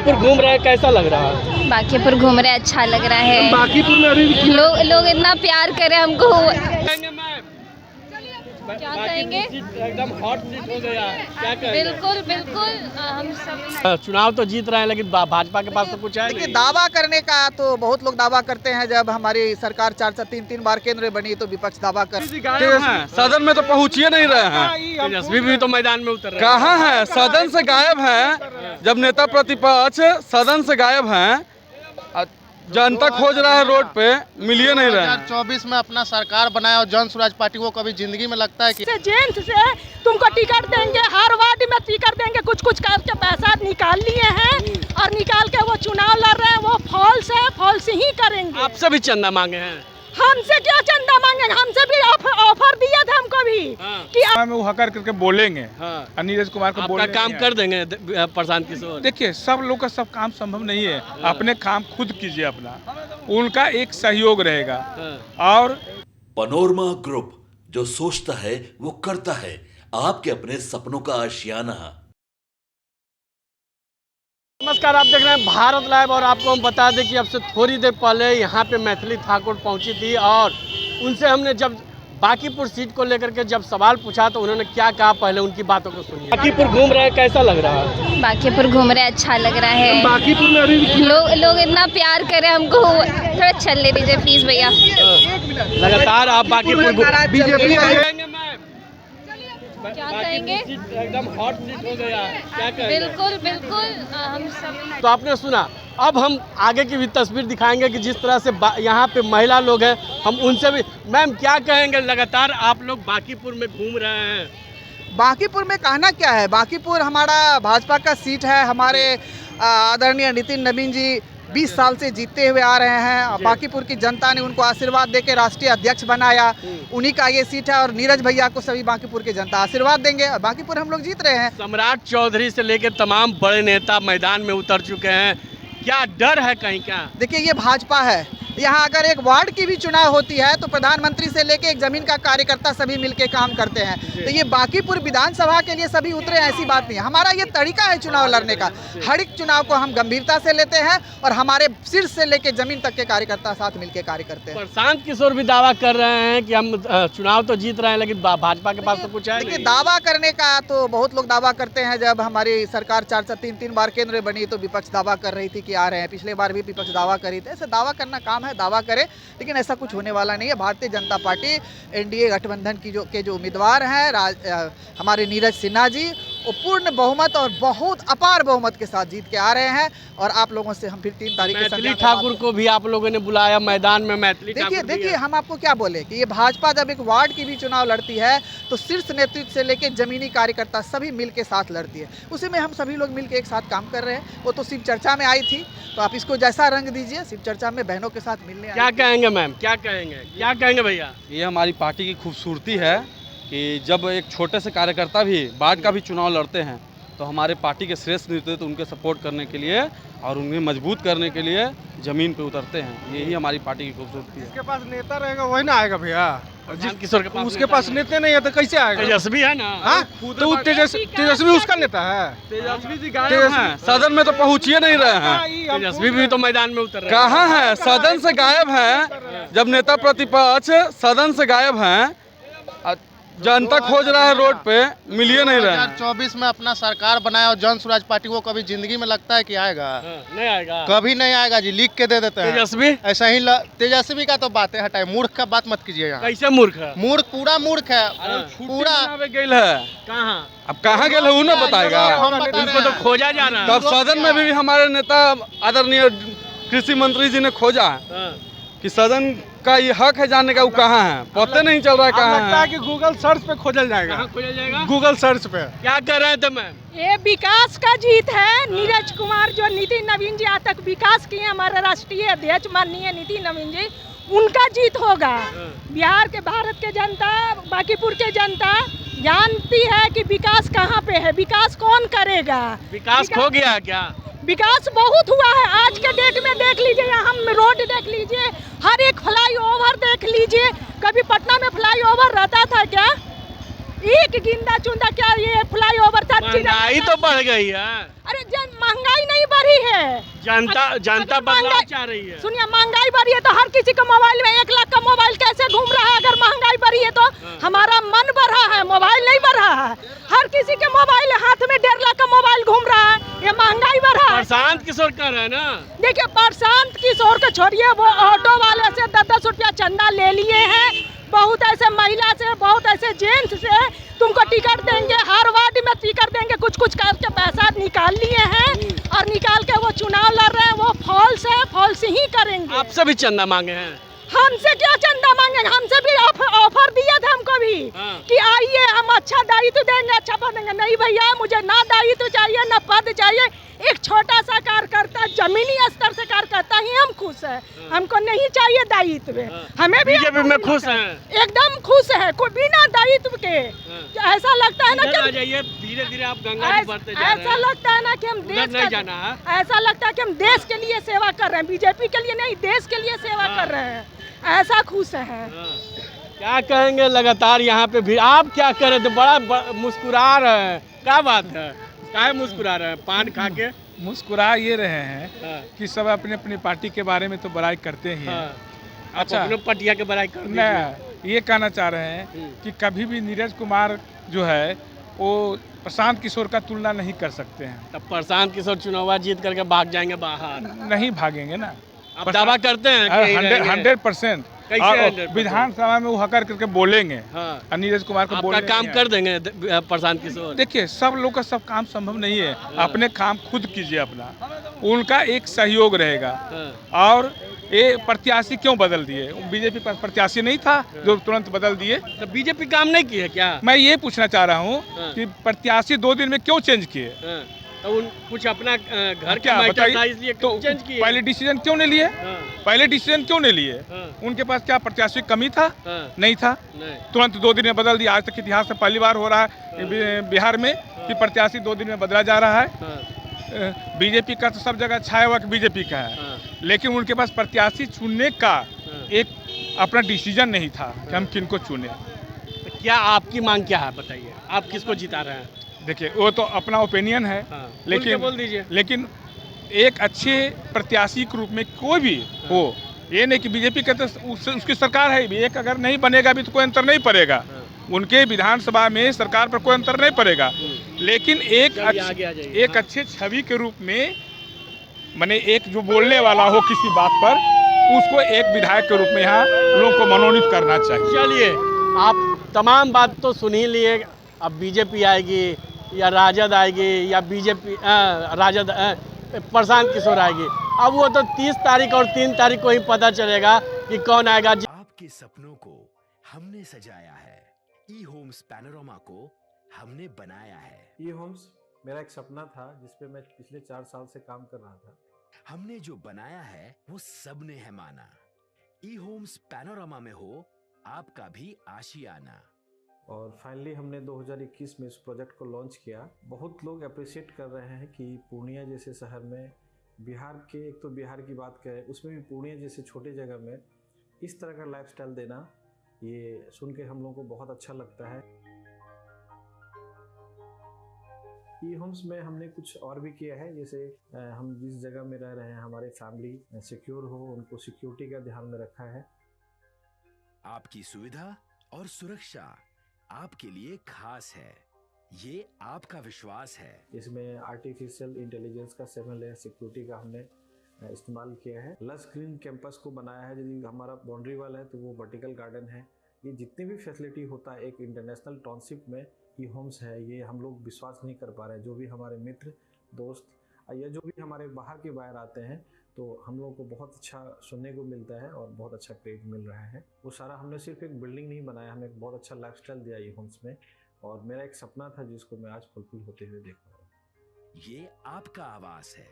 बांकीपुर घूम रहे हैं, कैसा लग रहा है? बांकीपुर घूम रहे, अच्छा लग रहा है। बांकीपुर में अभी लोग इतना प्यार करे हमको। क्या कहेंगे? एकदम हॉट सीट हो गया, क्या कहेंगे? बिल्कुल बिल्कुल, हम सब चुनाव तो जीत रहे हैं, लेकिन भाजपा के पास तो कुछ है देखिए, नहीं। दावा करने का तो बहुत लोग दावा करते हैं। जब हमारी सरकार 4 से 3 बार केंद्र में बनी तो विपक्ष दावा कर सदन में तो पहुँच ही नहीं रहे हैं। तेजस्वी भी तो मैदान में उतर रहे हैं। कहाँ है? सदन से गायब हैं। जब नेता प्रतिपक्ष सदन से गायब हैं, जनता खोज रहा है रोड पे, मिल ही नहीं रहे हैं। 2024 में अपना सरकार बनाया और जन स्वराज पार्टी को कभी जिंदगी में लगता है कि जेंट्स से तुमको टिकट देंगे, हर वार्ड में टिकट देंगे, कुछ कुछ करके पैसा निकाल लिए हैं और निकाल के वो चुनाव लड़ रहे हैं। वो फॉल्स है, फॉल्स ही करेंगे। आपसे भी चंदा मांगे हैं? हमसे क्या चंदा मांगेंगे? हमसे भी ऑफर दिया था हमको भी कि में वो हकर करके बोलेंगे। हाँ। नीरज कुमार को आपका बोलेंगे। काम कर देंगे प्रशांत किशोर? देखिए, सब लोग का सब काम संभव नहीं है। अपने काम खुद कीजिए अपना, उनका एक सहयोग रहेगा। और पनोरमा ग्रुप, जो सोचता है वो करता है, आपके अपने सपनों का आशियाना। नमस्कार, आप देख रहे हैं भारत लाइव और आपको हम बता दें कि अब से थोड़ी देर पहले यहाँ पे मैथिली ठाकुर पहुँची थी और उनसे हमने जब बांकीपुर सीट को लेकर के जब सवाल पूछा तो उन्होंने क्या कहा, पहले उनकी बातों को सुनिए। बांकीपुर घूम रहे हैं, कैसा लग रहा है? बांकीपुर घूम रहे, अच्छा लग रहा है। बांकीपुर में अभी लोग इतना प्यार करे हमको। थोड़ा चल ले दीजिए प्लीज भैया। लगातार आप बांकीपुर बीजेपी क्या कहेंगे? एकदम हॉट सीट हो गया, क्या कहेंगे? बिल्कुल बिल्कुल, हम सब तो आपने सुना। अब हम आगे की भी तस्वीर दिखाएंगे कि जिस तरह से यहाँ पे महिला लोग हैं, हम उनसे भी। मैम, क्या कहेंगे? लगातार आप लोग बांकीपुर में घूम रहे हैं। बांकीपुर में कहना क्या है? बांकीपुर हमारा भाजपा का सीट है। हमारे आदरणीय नितिन नवीन जी 20 साल से जीतते हुए आ रहे हैं। बांकीपुर की जनता ने उनको आशीर्वाद देके राष्ट्रीय अध्यक्ष बनाया। उन्हीं का ये सीट है और नीरज भैया को सभी बांकीपुर की जनता आशीर्वाद देंगे। बांकीपुर हम लोग जीत रहे हैं। सम्राट चौधरी से लेकर तमाम बड़े नेता मैदान में उतर चुके हैं। क्या डर है कहीं का? देखिए, ये भाजपा है। यहाँ अगर एक वार्ड की भी चुनाव होती है तो प्रधानमंत्री से लेके एक जमीन का कार्यकर्ता सभी मिलके काम करते हैं। तो ये बांकीपुर विधानसभा के लिए सभी उतरे, ऐसी बात नहीं है। हमारा ये तरीका है चुनाव लड़ने का। हर एक चुनाव को हम गंभीरता से लेते हैं और हमारे शीर्ष से लेके जमीन तक के कार्यकर्ता साथ मिलके कार्य करते हैं। प्रशांत किशोर भी दावा कर रहे हैं कि हम चुनाव तो जीत रहे हैं, लेकिन भाजपा के पास तो कुछ है देखिए, नहीं। दावा करने का तो बहुत लोग दावा करते हैं। जब हमारी सरकार 4 से 3 बार केंद्र में बनी तो विपक्ष दावा कर रही थी कि आ रहे हैं। पिछले बार भी विपक्ष दावा करी थी। ऐसे दावा करना काम है, दावा करे, लेकिन ऐसा कुछ होने वाला नहीं है। भारतीय जनता पार्टी एनडीए गठबंधन की जो उम्मीदवार हैं हमारे नीरज सिन्हा जी, वो पूर्ण बहुमत और बहुत अपार बहुमत के साथ जीत के आ रहे हैं। और आप लोगों से हम फिर 3 तारीख को मैथिली ठाकुर को भी आप लोगों ने बुलाया मैदान में। मैथिली देखिए, हम आपको क्या बोले कि ये भाजपा जब एक वार्ड की भी चुनाव लड़ती है तो शीर्ष नेतृत्व से लेकर जमीनी कार्यकर्ता सभी मिल के साथ लड़ती है। उसी में हम सभी लोग मिल के एक साथ काम कर रहे हैं। वो तो शिव चर्चा में आई थी, तो आप इसको जैसा रंग दीजिए। शिव चर्चा में बहनों के साथ मिलने क्या कहेंगे मैम? क्या कहेंगे? क्या कहेंगे भैया? ये हमारी पार्टी की खूबसूरती है कि जब एक छोटे से कार्यकर्ता भी वार्ड का भी चुनाव लड़ते हैं तो हमारे पार्टी के श्रेष्ठ नेतृत्व उनके सपोर्ट करने के लिए और उन्हें मजबूत करने के लिए जमीन पे उतरते हैं। यही हमारी पार्टी की खूबसूरती है। जिसके पास नेता रहेगा वही ना आएगा भैया। प्रशांत किशोर के पास उसके पास नेता नहीं है तो कैसे आएगा? तेजस्वी है ना। हाँ? तो तेजस्वी उसका नेता है। तेजस्वी जी गायब हैं। सदन में तो पहुँच ही नहीं रहे हैं। तेजस्वी भी तो मैदान में उतर रहे हैं। कहाँ है? सदन से गायब हैं। जब नेता प्रतिपक्ष सदन से गायब हैं, जनता खोज रहा है रोड पे, मिल ही नहीं रहे हैं। 2024 में अपना सरकार बनाया और जन स्वराज पार्टी को कभी जिंदगी में लगता है कि आएगा? नहीं आएगा, कभी नहीं आएगा जी। लिख के दे देते हैं। तेजस्वी ऐसा ही तेजस्वी का तो बातें हटाए, मूर्ख का बात मत कीजिए यहाँ। कैसे मूर्ख है? मूर्ख, पूरा मूर्ख है पूरा। गेल है। कहाँ? अब कहाँ गेल है वो ना बताएगा। उनको तो खोजा जा रहा है। तब सदन में भी हमारे नेता आदरणीय कृषि मंत्री जी ने खोजा कि सदन का ये हक है जानने का, वो कहाँ है पता नहीं चल रहा है। कहाँ लगता है कि गूगल सर्च पे खोजल जाएगा। कहाँ खोजा जाएगा? गूगल सर्च पे। क्या कर रहे थे मैम? ये विकास का जीत है। नीरज कुमार जो नितिन नवीन जी आज तक विकास किए, हमारे राष्ट्रीय अध्यक्ष माननीय नितिन नवीन जी, उनका जीत होगा। बिहार के, भारत के जनता, बांकीपुर के जनता जानती है कि विकास कहाँ पे है, विकास कौन करेगा। विकास खो गया है क्या? विकास बहुत हुआ है। आज के डेट में देख लीजिए, हम रोड देख लीजिए, हर एक फ्लाईओवर देख लीजिए। कभी पटना में फ्लाईओवर रहता था क्या? एक गिंदा चुंदा क्या ये फ्लाईओवर था? महंगाई तो बढ़ गई है, अरे महंगाई नहीं बढ़ी है, जनता बदलाव चाह रही है। सुनिए, महंगाई बढ़ी है तो हर किसी का मोबाइल में 1 लाख का मोबाइल कैसे घूम रहा है? अगर महंगाई बढ़ी है तो हमारा मन बढ़ा है, मोबाइल नहीं बढ़ा है। हर किसी के मोबाइल हाथ में 1.5 लाख का मोबाइल घूम रहा है, ये महंगाई बढ़ा है। प्रशांत किशोर कर रहे हैं ना। देखिए, प्रशांत किशोर को छोड़िए, वो ऑटो वाले से 10-10 रुपया चंदा ले लिए हैं। बहुत ऐसे महिला से, बहुत ऐसे जेंट्स से तुमको टिकट देंगे, हर वार्ड में टिकट देंगे, कुछ कुछ करके पैसा निकाल लिए हैं और निकाल के वो चुनाव लड़ रहे हैं। वो फॉल्स है, फॉल्स ही करेंगे। आपसे भी चंदा मांगे हैं? हमसे क्या चंदा मांगेंगे? हमसे भी ऑफर दिया था हमको भी कि आइए हम अच्छा दायित्व देंगे, अच्छा पद देंगे। नहीं भैया, मुझे ना दायित्व चाहिए ना पद चाहिए। एक छोटा सा कार्यकर्ता, जमीनी स्तर से कार्यकर्ता ही हम खुश है, हमको नहीं चाहिए दायित्व। हमें भी बीजेपी में खुश हैं? एकदम खुश है, कोई बिना दायित्व के। ऐसा लगता है ना कि धीरे धीरे आप गंगा जी बढ़ते जा रहे हैं। ऐसा लगता है ना कि हम देश नहीं जाना है। ऐसा लगता है कि हम देश के लिए सेवा कर रहे हैं, बीजेपी के लिए नहीं, देश के लिए सेवा कर रहे हैं। ऐसा खुश है। क्या कहेंगे, लगातार यहाँ पे भी आप क्या करें तो बड़ा मुस्कुरा रहे हैं, क्या बात है? काहे मुस्कुरा रहे हैं? पान खा के मुस्कुरा ये रहे हैं कि सब अपने अपनी पार्टी के बारे में तो बड़ाई करते ही हैं। अच्छा, अपने पटिया के बड़ाई कर मैं ये कहना चाह रहे हैं कि कभी भी नीरज कुमार जो है वो प्रशांत किशोर का तुलना नहीं कर सकते हैं। तब प्रशांत किशोर चुनाव जीत करके भाग जाएंगे बाहर? नहीं भागेंगे ना, आप दावा करते हैं? 100%। विधानसभा में वो हकर करके बोलेंगे। हाँ। नीरज कुमार को बोलने काम कर देंगे प्रशांत किशोर? देखिए, सब लोग का सब काम संभव नहीं है। अपने काम खुद कीजिए अपना, उनका एक सहयोग रहेगा। और ये प्रत्याशी क्यों बदल दिए? बीजेपी पास प्रत्याशी नहीं था जो तुरंत बदल दिए? तो बीजेपी काम नहीं की है क्या? मैं ये पूछना चाह रहा हूँ कि प्रत्याशी 2 दिन में क्यों चेंज किए? तो कुछ अपना घर क्या बताइए, इसलिए तो चेंज किए? पहले डिसीजन क्यों नहीं लिए? पहले डिसीजन क्यों नहीं लिए? उनके पास क्या प्रत्याशी कमी था? नहीं था। तुरंत 2 दिन में बदल दिया। आज तक इतिहास में पहली बार हो रहा है बिहार में कि प्रत्याशी 2 दिन में बदला जा रहा है। बीजेपी का तो सब जगह छाया हुआ कि बीजेपी का है, लेकिन उनके पास प्रत्याशी चुनने का एक अपना डिसीजन नहीं था कि हम किनको चुने। तो क्या आपकी मांग क्या है, बताइए? आप किसको जिता रहे हैं? देखिए, वो तो अपना ओपिनियन है, बोल दीजिए। लेकिन एक अच्छे प्रत्याशी के रूप में कोई भी हो, ये नहीं कि बीजेपी का तो उसकी सरकार है भी, एक अगर नहीं बनेगा भी तो कोई अंतर नहीं पड़ेगा। उनके विधानसभा में सरकार पर कोई अंतर नहीं पड़ेगा, लेकिन एक अच्छे छवि के रूप में, माने एक जो बोलने वाला हो किसी बात पर, उसको एक विधायक के रूप में यहाँ लोगों को मनोनीत करना चाहिए। चलिए, आप तमाम बात तो सुन ही लिए। अब बीजेपी आएगी या राजद आएगी या बीजेपी राजद प्रशांत किशोर आएगी, अब वो तो 30 तारीख और 3 तारीख को ही पता चलेगा कि कौन आएगा। आपके सपनों को हमने सजाया है, ई होम्स पैनोरमा को हमने बनाया है। ई होम्स मेरा एक सपना था जिसपे मैं पिछले 4 साल से काम कर रहा था। हमने जो बनाया है वो सबने है माना। ई होम्स पैनोरमा में हो आपका भी आशियाना। और फाइनली हमने 2021 में इस प्रोजेक्ट को लॉन्च किया। बहुत लोग अप्रिशिएट कर रहे हैं कि पूर्णिया जैसे शहर में, बिहार के, एक तो बिहार की बात करें उसमें भी पूर्णिया जैसे छोटे जगह में इस तरह का लाइफस्टाइल देना, ये सुन के हम लोगों को बहुत अच्छा लगता है। ई होम्स में हमने कुछ और भी किया है, जैसे हम जिस जगह में रह रहे हैं हमारे फैमिली सिक्योर हो, उनको सिक्योरिटी का ध्यान में रखा है। आपकी सुविधा और सुरक्षा आपके लिए खास है, ये आपका विश्वास है। इसमें आर्टिफिशियल इंटेलिजेंस का 7 लेयर सिक्योरिटी का हमने इस्तेमाल किया है। लस ग्रीन कैंपस को बनाया है। यदि हमारा बाउंड्री वाल है तो वो वर्टिकल गार्डन है। ये जितनी भी फैसिलिटी होता है एक इंटरनेशनल टाउनशिप में ई होम्स है, ये हम लोग विश्वास नहीं कर पा रहे हैं। जो भी हमारे मित्र दोस्त या जो भी हमारे बाहर के बाहर आते हैं तो हम लोगों को बहुत अच्छा सुनने को मिलता है और बहुत अच्छा क्रेडिट मिल रहा है। वो सारा हमने सिर्फ एक बिल्डिंग नहीं बनाया, हमें एक बहुत अच्छा लाइफस्टाइल दिया ई होम्स में, और मेरा एक सपना था जिसको मैं आज फुलफिल होते हुए देख रहा हूँ। ये आपका आवास है।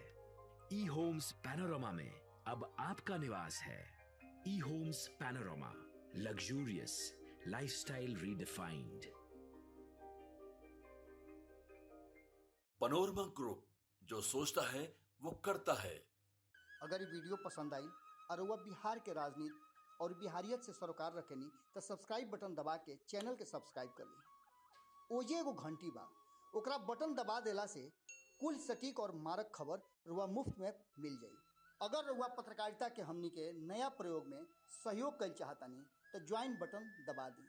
ई होम्स पैनोरमा में अब आपका निवास है। E homes panorama, luxurious lifestyle redefined. Panorama group, जो सोचता है वो करता है। अगर ये वीडियो पसंद आई और वह बिहार के राजनीति और बिहारियत से सरोकार रखेनी तो सब्सक्राइब बटन दबा के चैनल के सब्सक्राइब कर ली। ओजे एगो घंटी बा, ओकरा बटन दबा देला से कुल सटीक और मारक खबर रुआ मुफ्त में मिल जाई। अगर रुआ पत्रकारिता के हमनी के नया प्रयोग में सहयोग कर चाहतानी तो ज्वाइन बटन दबा दी।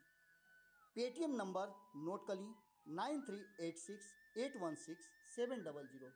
पेटीएम नंबर नोट कर ली 9386816700।